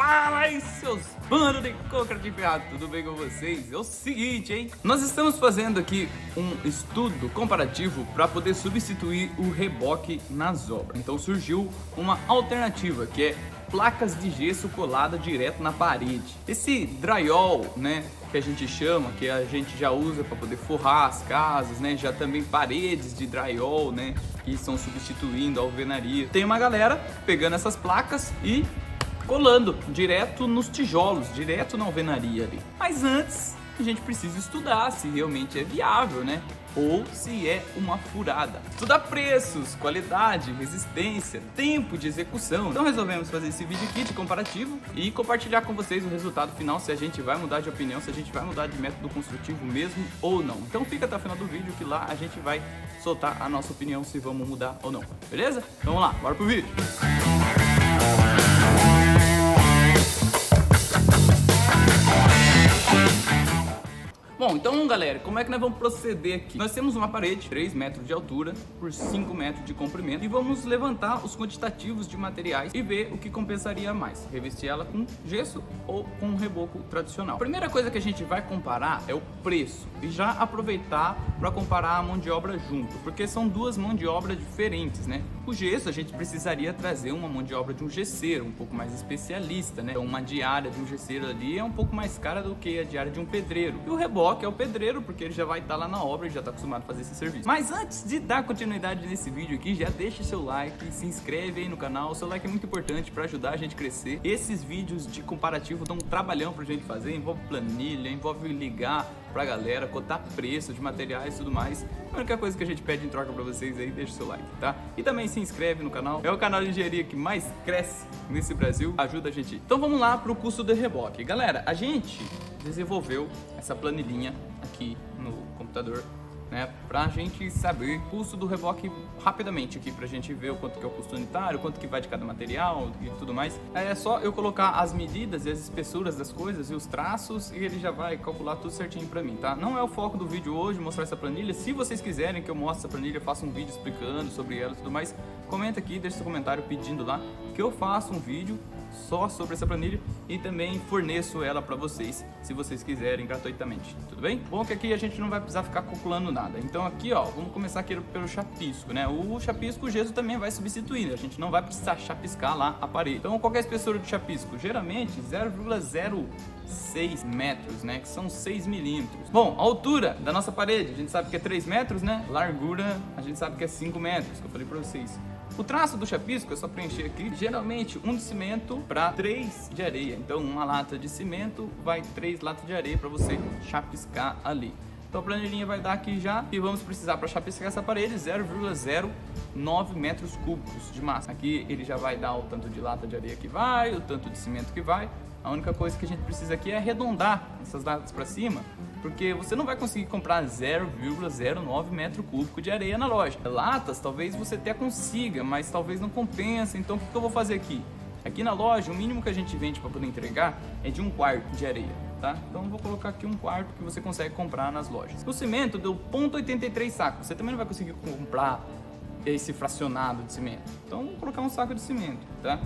Fala aí, seus bandos de coca de ferrado, tudo bem com vocês? É o seguinte, hein? Nós estamos fazendo aqui um estudo comparativo para poder substituir o reboque nas obras. Então surgiu uma alternativa que é placas de gesso colada direto na parede. Esse drywall, né, que a gente chama, que a gente já usa para poder forrar as casas, né, já também paredes de drywall, né, que estão substituindo a alvenaria. Tem uma galera pegando essas placas e colando direto nos tijolos, direto na alvenaria ali. Mas antes, a gente precisa estudar se realmente é viável, né? Ou se é uma furada. Estudar preços, qualidade, resistência, tempo de execução. Então resolvemos fazer esse vídeo aqui de comparativo e compartilhar com vocês o resultado final, se a gente vai mudar de opinião, se a gente vai mudar de método construtivo mesmo ou não. Então fica até o final do vídeo que lá a gente vai soltar a nossa opinião se vamos mudar ou não. Beleza? Então vamos lá, bora pro vídeo. Bom, então galera, como é que nós vamos proceder aqui? Nós temos uma parede, 3 metros de altura por 5 metros de comprimento, e vamos levantar os quantitativos de materiais e ver o que compensaria mais, revestir ela com gesso ou com um reboco tradicional. A primeira coisa que a gente vai comparar é o preço, e já aproveitar para comparar a mão de obra junto, porque são duas mãos de obra diferentes, né? O gesso a gente precisaria trazer uma mão de obra de um gesseiro, um pouco mais especialista, né? Então uma diária de um gesseiro ali é um pouco mais cara do que a diária de um pedreiro. E o reboque é o pedreiro, porque ele já vai estar lá na obra e já está acostumado a fazer esse serviço. Mas antes de dar continuidade nesse vídeo aqui, já deixa seu like, se inscreve aí no canal. O seu like é muito importante para ajudar a gente a crescer. Esses vídeos de comparativo dão um trabalhão pra gente fazer, envolve planilha, envolve ligar pra galera, cotar preço de materiais e tudo mais. A única coisa que a gente pede em troca pra vocês aí, deixa o seu like, tá? E também se inscreve no canal. É o canal de engenharia que mais cresce nesse Brasil. Ajuda a gente. Então vamos lá pro custo do reboque. Galera, a gente desenvolveu essa planilhinha aqui no computador, né, pra gente saber o custo do reboque rapidamente aqui, pra gente ver o quanto que é o custo unitário, quanto que vai de cada material e tudo mais. É só eu colocar as medidas e as espessuras das coisas e os traços e ele já vai calcular tudo certinho pra mim, tá? Não é o foco do vídeo hoje mostrar essa planilha. Se vocês quiserem que eu mostre essa planilha, faça um vídeo explicando sobre ela e tudo mais, comenta aqui, deixa seu comentário pedindo lá que eu faço um vídeo só sobre essa planilha e também forneço ela para vocês, se vocês quiserem, gratuitamente, tudo bem? Bom que aqui a gente não vai precisar ficar calculando nada. Então aqui, ó, vamos começar aqui pelo chapisco, né? O chapisco, o gesso também vai substituir, né? A gente não vai precisar chapiscar lá a parede. Então qual que é a espessura do chapisco? Geralmente 0,06 metros, né? Que são 6 milímetros. Bom, a altura da nossa parede, a gente sabe que é 3 metros, né? Largura, a gente sabe que é 5 metros, que eu falei para vocês. O traço do chapisco é só preencher aqui, geralmente 1 de cimento para 3 de areia. Então uma lata de cimento vai 3 latas de areia para você chapiscar ali. Então a planilhinha vai dar aqui já, e vamos precisar para chapiscar essa parede 0,09 metros cúbicos de massa. Aqui ele já vai dar o tanto de lata de areia que vai, o tanto de cimento que vai. A única coisa que a gente precisa aqui é arredondar essas latas para cima, porque você não vai conseguir comprar 0,09 metro cúbico de areia na loja. Latas talvez você até consiga, mas talvez não compensa. Então o que eu vou fazer aqui? Aqui na loja, o mínimo que a gente vende para poder entregar é de 1/4 de areia, tá? Então eu vou colocar aqui 1/4 que você consegue comprar nas lojas. O cimento deu 0,83 sacos. Você também não vai conseguir comprar esse fracionado de cimento. Então vou colocar um saco de cimento, tá?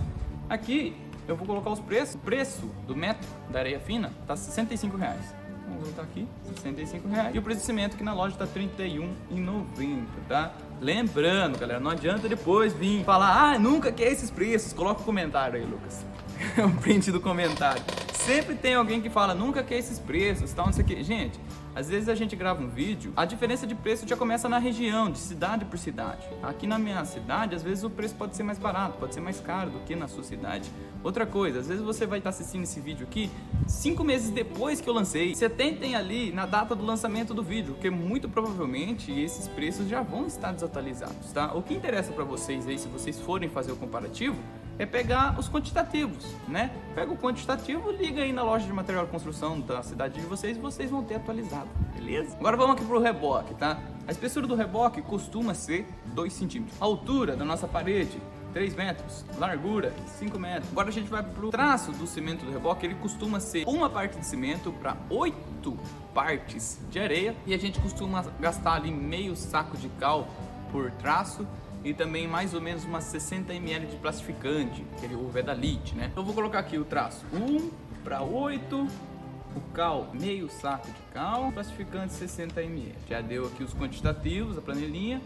Aqui eu vou colocar os preços. O preço do metro da areia fina tá R$65. Vamos botar aqui, R$65. E o preço de cimento aqui na loja tá R$31,90, tá? Lembrando, galera, não adianta depois vir falar, nunca quer esses preços. Coloca o comentário aí, Lucas. O print do comentário. Sempre tem alguém que fala, nunca quer esses preços, tal, não sei o que. Gente, às vezes a gente grava um vídeo, a diferença de preço já começa na região, de cidade por cidade. Aqui na minha cidade, às vezes o preço pode ser mais barato, pode ser mais caro do que na sua cidade. Outra coisa, às vezes você vai estar assistindo esse vídeo aqui 5 meses depois que eu lancei. Você tem ali na data do lançamento do vídeo, porque muito provavelmente esses preços já vão estar desatualizados, tá? O que interessa para vocês aí, se vocês forem fazer o comparativo, é pegar os quantitativos, né? Pega o quantitativo, liga aí na loja de material de construção da cidade de vocês e vocês vão ter atualizado, beleza? Agora vamos aqui pro reboque, tá? A espessura do reboque costuma ser 2 centímetros. A altura da nossa parede, 3 metros. Largura, 5 metros. Agora a gente vai pro traço do cimento do reboque. Ele costuma ser 1 parte de cimento para 8 partes de areia. E a gente costuma gastar ali meio saco de cal por traço e também mais ou menos umas 60 ml de plastificante, o Vedalite, né? Então eu vou colocar aqui o traço 1 para 8, o cal, meio saco de cal, plastificante 60 ml. Já deu aqui os quantitativos, a planilhinha.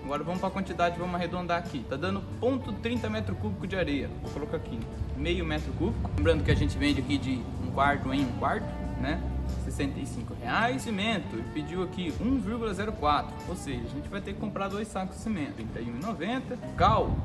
Agora vamos para a quantidade, vamos arredondar aqui. Tá dando 0,30 metro cúbico de areia. Vou colocar aqui meio metro cúbico. Lembrando que a gente vende aqui de 1/4 em 1/4, né? R$65. Cimento, ele pediu aqui 1,04, ou seja, a gente vai ter que comprar 2 sacos de cimento. R$31,90. Cal,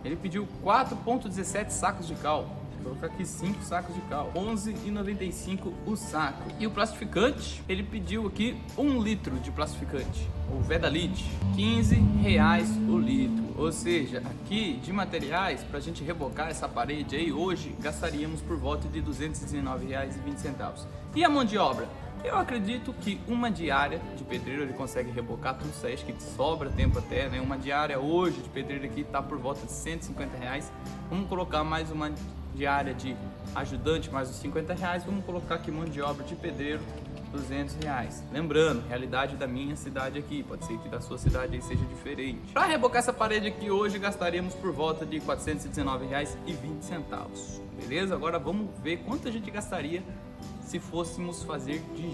ele pediu 4,17 sacos de cal. Vou colocar aqui 5 sacos de cal, R$11,95 o saco. E o plastificante, ele pediu aqui 1 litro de plastificante, o Vedalite, R$15 o litro. Ou seja, aqui de materiais, para a gente rebocar essa parede aí, hoje gastaríamos por volta de R$219,20. E a mão de obra? Eu acredito que uma diária de pedreiro ele consegue rebocar tudo isso aí, acho que sobra tempo até, né? Uma diária hoje de pedreiro aqui tá por volta de R$150. Vamos colocar mais uma diária de ajudante, mais os R$50. Vamos colocar aqui mão de obra de pedreiro, R$200. Lembrando, realidade da minha cidade aqui, pode ser que da sua cidade aí seja diferente. Para rebocar essa parede aqui hoje gastaríamos por volta de R$419,20. Beleza? Agora vamos ver quanto a gente gastaria se fôssemos fazer de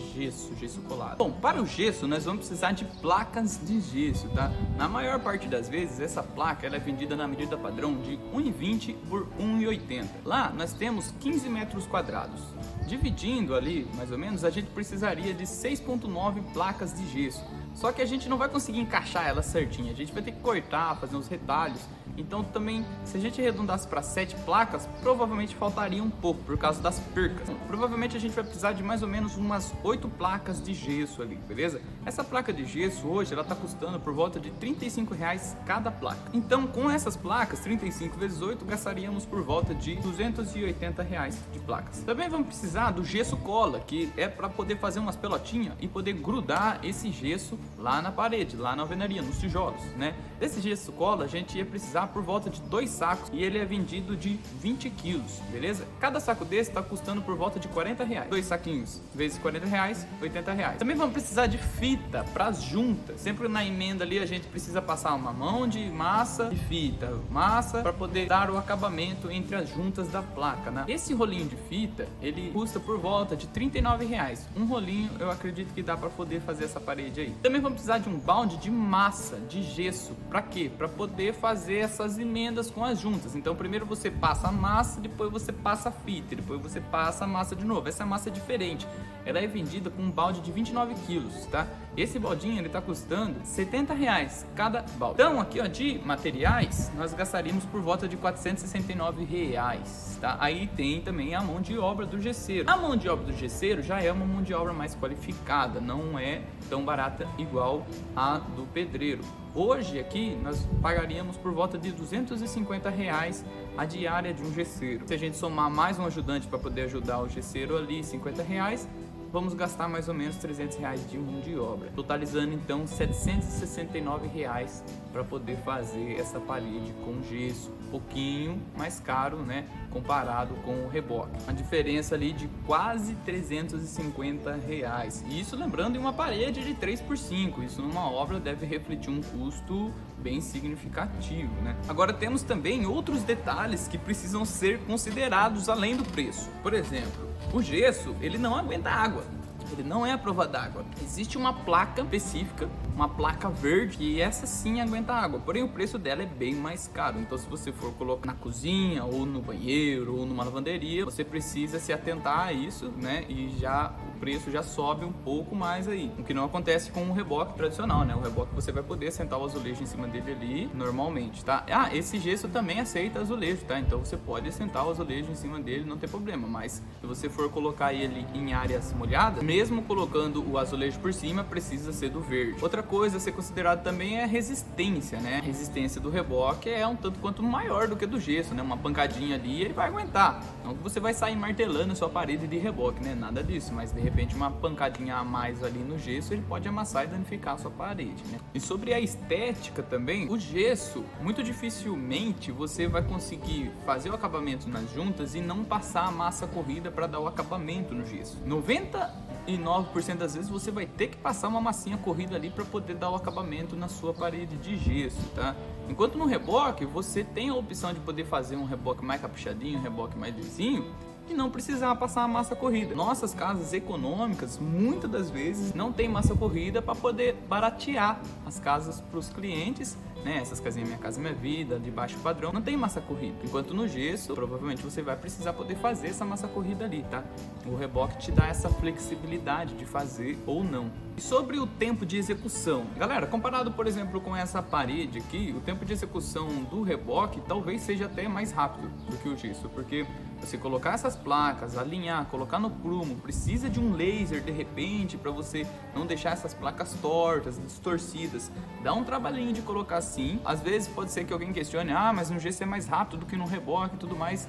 gesso colado. Bom, para o gesso nós vamos precisar de placas de gesso, tá? Na maior parte das vezes essa placa ela é vendida na medida padrão de 1,20 por 1,80. Lá nós temos 15 metros quadrados. Dividindo ali, mais ou menos, a gente precisaria de 6,9 placas de gesso. Só que a gente não vai conseguir encaixar elas certinha, a gente vai ter que cortar, fazer uns retalhos. Então também, se a gente arredondasse para 7 placas, provavelmente faltaria um pouco por causa das percas. Provavelmente a gente vai precisar de mais ou menos umas 8 placas de gesso ali, beleza? Essa placa de gesso hoje, ela tá custando por volta de R$35 cada placa. Então com essas placas, 35 vezes 8, gastaríamos por volta de R$280 de placas. Também vamos precisar do gesso cola, que é para poder fazer umas pelotinhas e poder grudar esse gesso lá na parede, lá na alvenaria, nos tijolos, né? Desse gesso cola a gente ia precisar por volta de 2 sacos e ele é vendido de 20 quilos, beleza? Cada saco desse está custando por volta de R$40. 2 saquinhos vezes R$40, R$80. Também vamos precisar de fita para as juntas. Sempre na emenda ali a gente precisa passar uma mão de massa e fita, massa para poder dar o acabamento entre as juntas da placa, né? Esse rolinho de fita, ele custa por volta de R$39. Um rolinho eu acredito que dá para poder fazer essa parede aí. Também vamos precisar de um balde de massa, de gesso. Para quê? Para poder fazer essas emendas com as juntas. Então primeiro você passa a massa, depois você passa a fita, depois você passa a massa de novo. Essa massa é diferente, ela é vendida com um balde de 29 quilos, tá? Esse baldinho ele tá custando R$70 cada balde. Então aqui ó, de materiais nós gastaríamos por volta de R$469, tá? Aí tem também a mão de obra do gesseiro. A mão de obra do gesseiro já é uma mão de obra mais qualificada, não é tão barata igual a do pedreiro. Hoje aqui nós pagaríamos por volta de R$250 a diária de um gesseiro. Se a gente somar mais um ajudante para poder ajudar o gesseiro ali, R$50, vamos gastar mais ou menos R$300 de mão de obra, totalizando então R$769 para poder fazer essa parede com gesso, um pouquinho mais caro, né, comparado com o reboque, uma diferença ali de quase R$350. Isso lembrando em uma parede de 3x5, isso numa obra deve refletir um custo bem significativo, né? Agora temos também outros detalhes que precisam ser considerados além do preço. Por exemplo, o gesso ele não aguenta água. Ele não é a prova d'água. Existe uma placa específica, uma placa verde, que essa sim aguenta água, porém o preço dela é bem mais caro. Então se você for colocar na cozinha, ou no banheiro, ou numa lavanderia, você precisa se atentar a isso, né? E já o preço já sobe um pouco mais aí, o que não acontece com o reboque tradicional, né? O reboque você vai poder sentar o azulejo em cima dele ali normalmente, tá? Ah, esse gesso também aceita azulejo, tá? Então você pode sentar o azulejo em cima dele, não tem problema, mas se você for colocar ele em áreas molhadas, mesmo colocando o azulejo por cima, precisa ser do verde. Outra coisa a ser considerado também é a resistência, né? A resistência do reboque é um tanto quanto maior do que do gesso, né? Uma pancadinha ali ele vai aguentar. Não que você vai sair martelando a sua parede de reboque, né? Nada disso, mas de repente uma pancadinha a mais ali no gesso, ele pode amassar e danificar a sua parede, né? E sobre a estética também, o gesso, muito dificilmente você vai conseguir fazer o acabamento nas juntas e não passar a massa corrida para dar o acabamento no gesso. 99% das vezes você vai ter que passar uma massinha corrida ali para poder dar o acabamento na sua parede de gesso, tá? Enquanto no reboque, você tem a opção de poder fazer um reboque mais caprichadinho, um reboque mais lisinho, e não precisar passar a massa corrida. Nossas casas econômicas, muitas das vezes, não tem massa corrida para poder baratear as casas para os clientes, né? Essas casinhas Minha Casa Minha Vida, de baixo padrão, não tem massa corrida. Enquanto no gesso, provavelmente você vai precisar poder fazer essa massa corrida ali, tá? O reboque te dá essa flexibilidade de fazer ou não. E sobre o tempo de execução, galera, comparado, por exemplo, com essa parede aqui, o tempo de execução do reboque talvez seja até mais rápido do que o gesso, porque você colocar essas placas, alinhar, colocar no prumo, precisa de um laser de repente para você não deixar essas placas tortas, distorcidas. Dá um trabalhinho de colocar assim. Às vezes pode ser que alguém questione, mas no gesso é mais rápido do que no reboque e tudo mais.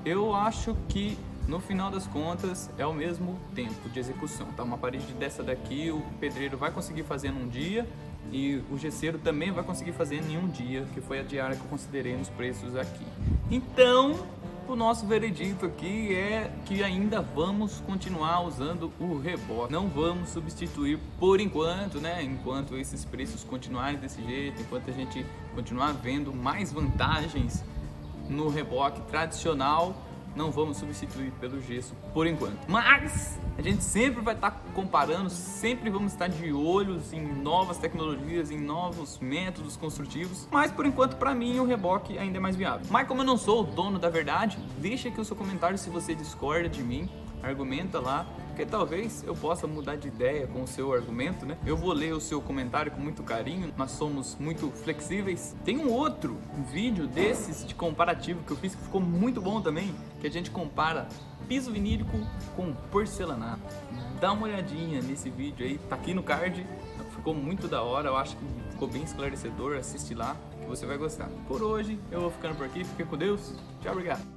Eu acho que no final das contas é o mesmo tempo de execução, tá? Uma parede dessa daqui o pedreiro vai conseguir fazer num dia e o gesseiro também vai conseguir fazer em um dia, que foi a diária que eu considerei nos preços aqui. Então, o nosso veredito aqui é que ainda vamos continuar usando o reboque. Não vamos substituir por enquanto, né? Enquanto esses preços continuarem desse jeito, enquanto a gente continuar vendo mais vantagens no reboque tradicional, não vamos substituir pelo gesso por enquanto. Mas a gente sempre vai estar comparando, sempre vamos estar de olhos em novas tecnologias, em novos métodos construtivos. Mas por enquanto, para mim, o reboque ainda é mais viável. Mas como eu não sou o dono da verdade, deixa aqui o seu comentário se você discorda de mim. Argumenta lá, porque talvez eu possa mudar de ideia com o seu argumento, né? Eu vou ler o seu comentário com muito carinho, nós somos muito flexíveis. Tem um outro vídeo desses de comparativo que eu fiz que ficou muito bom também, que a gente compara piso vinílico com porcelanato. Dá uma olhadinha nesse vídeo aí, tá aqui no card, ficou muito da hora, eu acho que ficou bem esclarecedor, assiste lá que você vai gostar. Por hoje eu vou ficando por aqui, fique com Deus, tchau, obrigado.